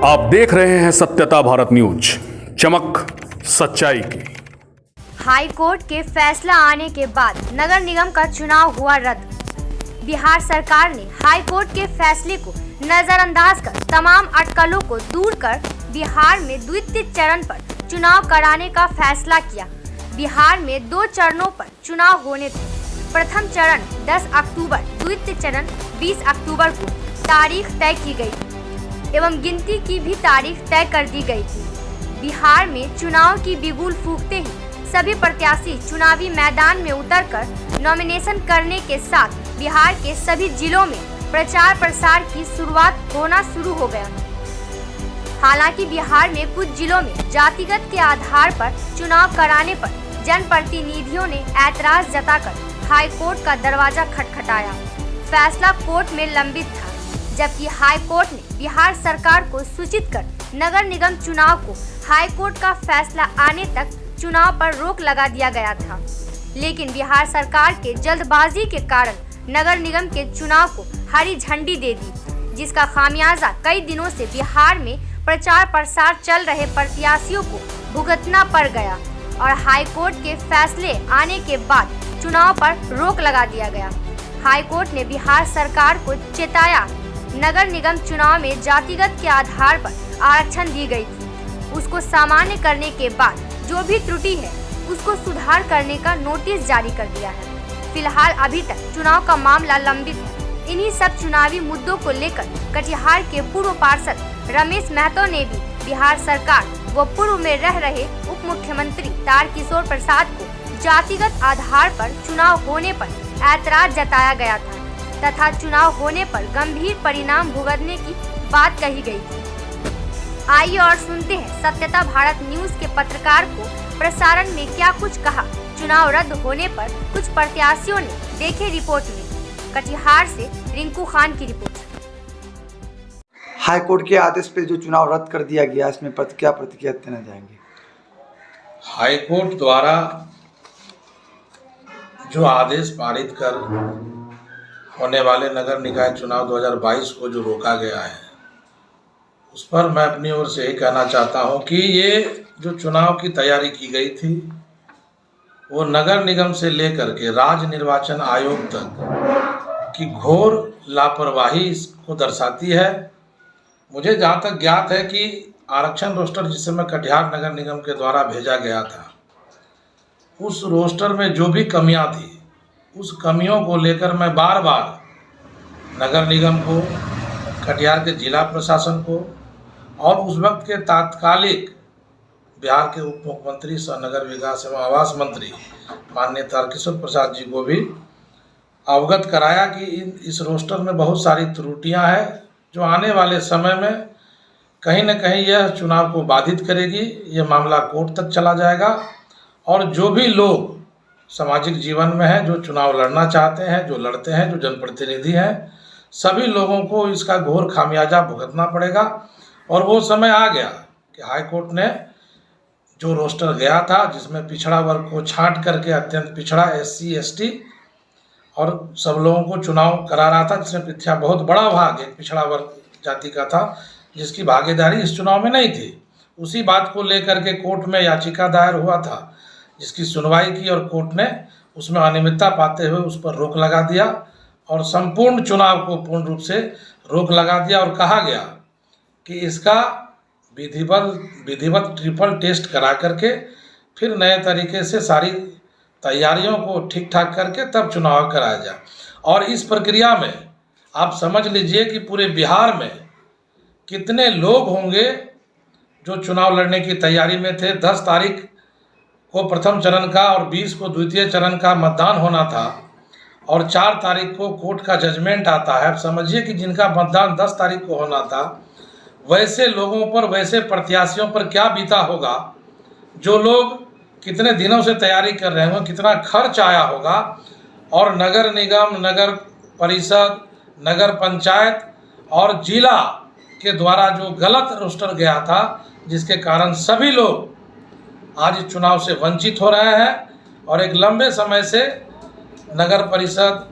आप देख रहे हैं सत्यता भारत न्यूज, चमक सच्चाई की। हाई कोर्ट के फैसला आने के बाद नगर निगम का चुनाव हुआ रद्द। बिहार सरकार ने हाई कोर्ट के फैसले को नजरअंदाज कर तमाम अटकलों को दूर कर बिहार में द्वितीय चरण पर चुनाव कराने का फैसला किया। बिहार में 2 चरणों पर चुनाव होने थे। प्रथम चरण 10 अक्टूबर, द्वितीय चरण 20 अक्टूबर को तारीख तय की गई एवं गिनती की भी तारीख तय कर दी गई थी। बिहार में चुनाव की बिगुल फूंकते ही सभी प्रत्याशी चुनावी मैदान में उतरकर नॉमिनेशन करने के साथ बिहार के सभी जिलों में प्रचार प्रसार की शुरुआत होना शुरू हो गया। हालांकि बिहार में कुछ जिलों में जातिगत के आधार पर चुनाव कराने पर जनप्रतिनिधियों ने ऐतराज जताकर हाई कोर्ट का दरवाजा खटखटाया। फैसला कोर्ट में लंबित था, जबकि हाई कोर्ट ने बिहार सरकार को सूचित कर नगर निगम चुनाव को हाई कोर्ट का फैसला आने तक चुनाव पर रोक लगा दिया गया था। लेकिन बिहार सरकार के जल्दबाजी के कारण नगर निगम के चुनाव को हरी झंडी दे दी, जिसका खामियाजा कई दिनों से बिहार में प्रचार प्रसार चल रहे प्रत्याशियों को भुगतना पड़ गया और हाई कोर्ट के फैसले आने के बाद चुनाव पर रोक लगा दिया गया। हाई कोर्ट ने बिहार सरकार को चेताया, नगर निगम चुनाव में जातिगत के आधार पर आरक्षण दी गई थी, उसको सामान्य करने के बाद जो भी त्रुटि है उसको सुधार करने का नोटिस जारी कर दिया है। फिलहाल अभी तक चुनाव का मामला लंबित है। इन्हीं सब चुनावी मुद्दों को लेकर कटिहार के पूर्व पार्षद रमेश महतो ने भी बिहार सरकार व पूर्व में रह रहे उप मुख्यमंत्री तारकिशोर प्रसाद को जातिगत आधार पर चुनाव होने पर ऐतराज जताया गया था तथा चुनाव होने पर गंभीर परिणाम भुगतने की बात कही गई थी। आइए और सुनते हैं सत्यता भारत न्यूज के पत्रकार को प्रसारण में क्या कुछ कहा। चुनाव रद्द होने पर कुछ प्रत्याशियों ने देखे रिपोर्ट में। कटिहार से रिंकू खान की रिपोर्ट। हाई कोर्ट के आदेश पे जो चुनाव रद्द कर दिया गया, इसमें क्या प्रतिक्रिया देना चाहेंगे? हाई कोर्ट द्वारा जो आदेश पारित कर होने वाले नगर निकाय चुनाव 2022 को जो रोका गया है, उस पर मैं अपनी ओर से यही कहना चाहता हूं कि ये जो चुनाव की तैयारी की गई थी वो नगर निगम से लेकर के राज्य निर्वाचन आयोग तक की घोर लापरवाही को दर्शाती है। मुझे जहाँ तक ज्ञात है कि आरक्षण रोस्टर जिस समय कटिहार नगर निगम के द्वारा भेजा गया था, उस रोस्टर में जो भी कमियां थी, उस कमियों को लेकर मैं बार बार नगर निगम को, कटिहार के जिला प्रशासन को और उस वक्त के तात्कालिक बिहार के उप मुख्यमंत्री सह नगर विकास एवं आवास मंत्री माननीय तारकिशोर प्रसाद जी को भी अवगत कराया कि इस रोस्टर में बहुत सारी त्रुटियां हैं जो आने वाले समय में कहीं न कहीं यह चुनाव को बाधित करेगी। यह मामला कोर्ट तक चला जाएगा और जो भी लोग सामाजिक जीवन में हैं, जो चुनाव लड़ना चाहते हैं, जो लड़ते हैं, जो जनप्रतिनिधि हैं, सभी लोगों को इसका घोर खामियाजा भुगतना पड़ेगा। और वो समय आ गया कि हाई कोर्ट ने जो रोस्टर गया था, जिसमें पिछड़ा वर्ग को छांट करके अत्यंत पिछड़ा SC ST और सब लोगों को चुनाव करा रहा था, जिसमें पिछड़ा बहुत बड़ा भाग एक पिछड़ा वर्ग जाति का था जिसकी भागीदारी इस चुनाव में नहीं थी। उसी बात को लेकर के कोर्ट में याचिका दायर हुआ था, जिसकी सुनवाई की और कोर्ट ने उसमें अनियमितता पाते हुए उस पर रोक लगा दिया और संपूर्ण चुनाव को पूर्ण रूप से रोक लगा दिया और कहा गया कि इसका विधिवत ट्रिपल टेस्ट करा करके फिर नए तरीके से सारी तैयारियों को ठीक ठाक करके तब चुनाव कराया जाए। और इस प्रक्रिया में आप समझ लीजिए कि पूरे बिहार में कितने लोग होंगे जो चुनाव लड़ने की तैयारी में थे। 10 तारीख को प्रथम चरण का और 20 को द्वितीय चरण का मतदान होना था और 4 तारीख को कोर्ट का जजमेंट आता है। अब समझिए कि जिनका मतदान 10 तारीख को होना था, वैसे लोगों पर, वैसे प्रत्याशियों पर क्या बीता होगा, जो लोग कितने दिनों से तैयारी कर रहे होंगे, कितना खर्च आया होगा। और नगर निगम, नगर परिषद, नगर पंचायत और जिला के द्वारा जो गलत रोस्टर गया था, जिसके कारण सभी लोग आज इस चुनाव से वंचित हो रहे हैं और एक लंबे समय से नगर परिषद,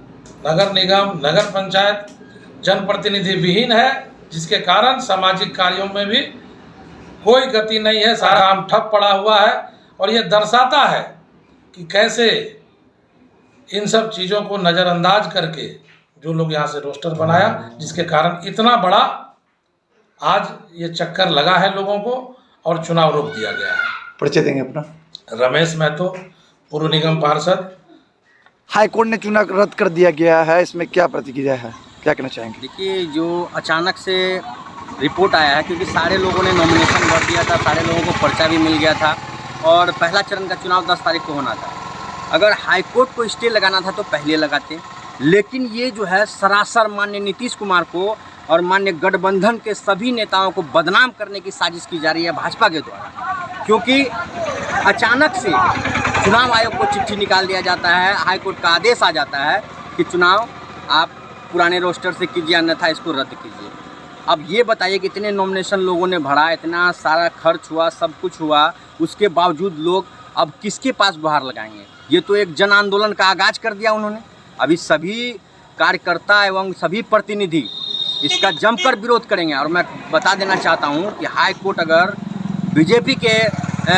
नगर निगम, नगर पंचायत जनप्रतिनिधि विहीन है। जिसके कारण सामाजिक कार्यों में भी कोई गति नहीं है, सारा काम ठप पड़ा हुआ है। और ये दर्शाता है कि कैसे इन सब चीज़ों को नज़रअंदाज करके जो लोग यहाँ से रोस्टर बनाया, जिसके कारण इतना बड़ा आज ये चक्कर लगा है लोगों को और चुनाव रोक दिया गया है। परिचय देंगे अपना? रमेश महतो, पूर्व निगम पार्षद। हाईकोर्ट ने चुनाव रद्द कर दिया गया है, इसमें क्या प्रतिक्रिया है, क्या कहना चाहेंगे? देखिए, जो अचानक से रिपोर्ट आया है, क्योंकि सारे लोगों ने नॉमिनेशन भर दिया था, सारे लोगों को पर्चा भी मिल गया था और पहला चरण का चुनाव 10 तारीख को होना था। अगर हाईकोर्ट को स्टे लगाना था तो पहले लगाते, लेकिन ये जो है सरासर माननीय नीतीश कुमार को और माननीय गठबंधन के सभी नेताओं को बदनाम करने की साजिश की जा रही है भाजपा के द्वारा। क्योंकि अचानक से चुनाव आयोग को चिट्ठी निकाल दिया जाता है, हाईकोर्ट का आदेश आ जाता है कि चुनाव आप पुराने रोस्टर से कीजिए, अन्यथा इसको रद्द कीजिए। अब ये बताइए कि इतने नॉमिनेशन लोगों ने भरा, इतना सारा खर्च हुआ, सब कुछ हुआ, उसके बावजूद लोग अब किसके पास गुहार लगाएंगे? ये तो एक जन आंदोलन का आगाज कर दिया उन्होंने। अभी सभी कार्यकर्ता एवं सभी प्रतिनिधि इसका जमकर विरोध करेंगे। और मैं बता देना चाहता हूँ कि हाई कोर्ट अगर बीजेपी के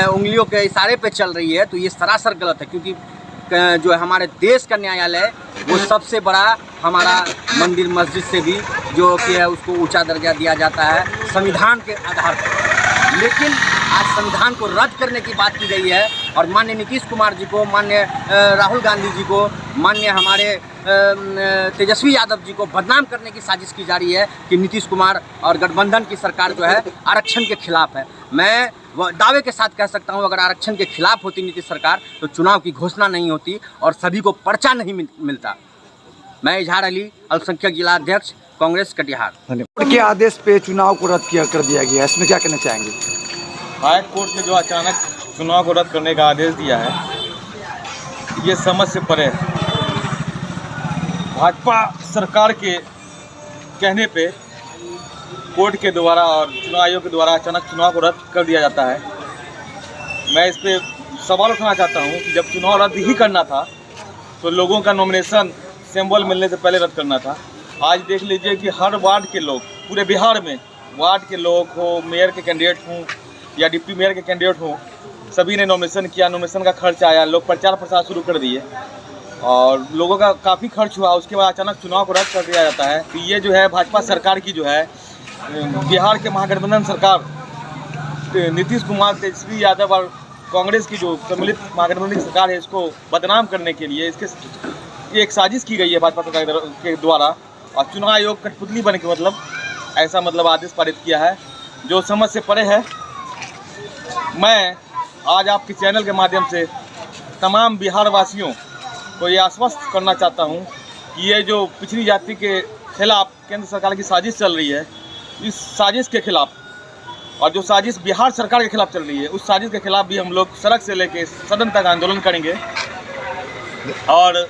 उंगलियों के इशारे पे चल रही है तो ये सरासर गलत है, क्योंकि जो है हमारे देश का न्यायालय वो सबसे बड़ा हमारा मंदिर मस्जिद से भी जो कि है उसको ऊंचा दर्जा दिया जाता है संविधान के आधार पर। लेकिन आज संविधान को रद्द करने की बात की गई है और माननीय नीतीश कुमार जी को, माननीय राहुल गांधी जी को, माननीय हमारे तेजस्वी यादव जी को बदनाम करने की साजिश की जा रही है कि नीतीश कुमार और गठबंधन की सरकार जो है आरक्षण के खिलाफ है। मैं दावे के साथ कह सकता हूं, अगर आरक्षण के खिलाफ होती नीतीश सरकार तो चुनाव की घोषणा नहीं होती और सभी को पर्चा नहीं मिलता। मैं इजहार अली, अल्पसंख्यक जिला अध्यक्ष, कांग्रेस कटिहार। धन्यवाद। के आदेश पे चुनाव को रद्द कर दिया गया, इसमें क्या कहना चाहेंगे? हाई कोर्ट ने जो अचानक चुनाव को रद्द करने का आदेश दिया है, ये समझ से परे है। भाजपा सरकार के कहने पे कोर्ट के द्वारा और चुनाव आयोग के द्वारा अचानक चुनाव को रद्द कर दिया जाता है। मैं इस पे सवाल उठाना चाहता हूँ कि जब चुनाव रद्द ही करना था तो लोगों का नॉमिनेशन सिंबल मिलने से पहले रद्द करना था। आज देख लीजिए कि हर वार्ड के लोग, पूरे बिहार में वार्ड के लोग हो, मेयर के कैंडिडेट हों या डिप्टी मेयर के कैंडिडेट हों, सभी ने नॉमिनेशन किया। नॉमिनेशन का खर्च आया, लोग प्रचार प्रसार शुरू कर दिए और लोगों का काफ़ी खर्च हुआ। उसके बाद अचानक चुनाव को रद्द कर दिया जाता है। तो ये जो है भाजपा सरकार की जो है, बिहार के महागठबंधन सरकार नीतीश कुमार, तेजस्वी यादव और कांग्रेस की जो सम्मिलित महागठबंधन की सरकार है, इसको बदनाम करने के लिए इसके एक साजिश की गई है भाजपा सरकार के द्वारा। और चुनाव आयोग कठपुतली बन के ऐसा आदेश पारित किया है जो समझ से परे है। मैं आज आपके चैनल के माध्यम से तमाम बिहार वासियों को ये आश्वस्त करना चाहता हूँ कि ये जो पिछड़ी जाति के खिलाफ केंद्र सरकार की साजिश चल रही है, इस साजिश के खिलाफ और जो साजिश बिहार सरकार के खिलाफ चल रही है, उस साजिश के खिलाफ भी हम लोग सड़क से लेके सदन तक आंदोलन करेंगे। और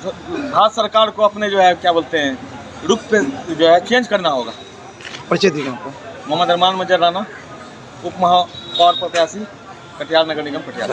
भारत सरकार को अपने जो है क्या बोलते हैं रुख पे जो है चेंज करना होगा। परिचय दीजिए। मोहम्मद अरमान मजर राना, उप महापौर प्रत्याशी, कटिहार नगर निगम कटिहार।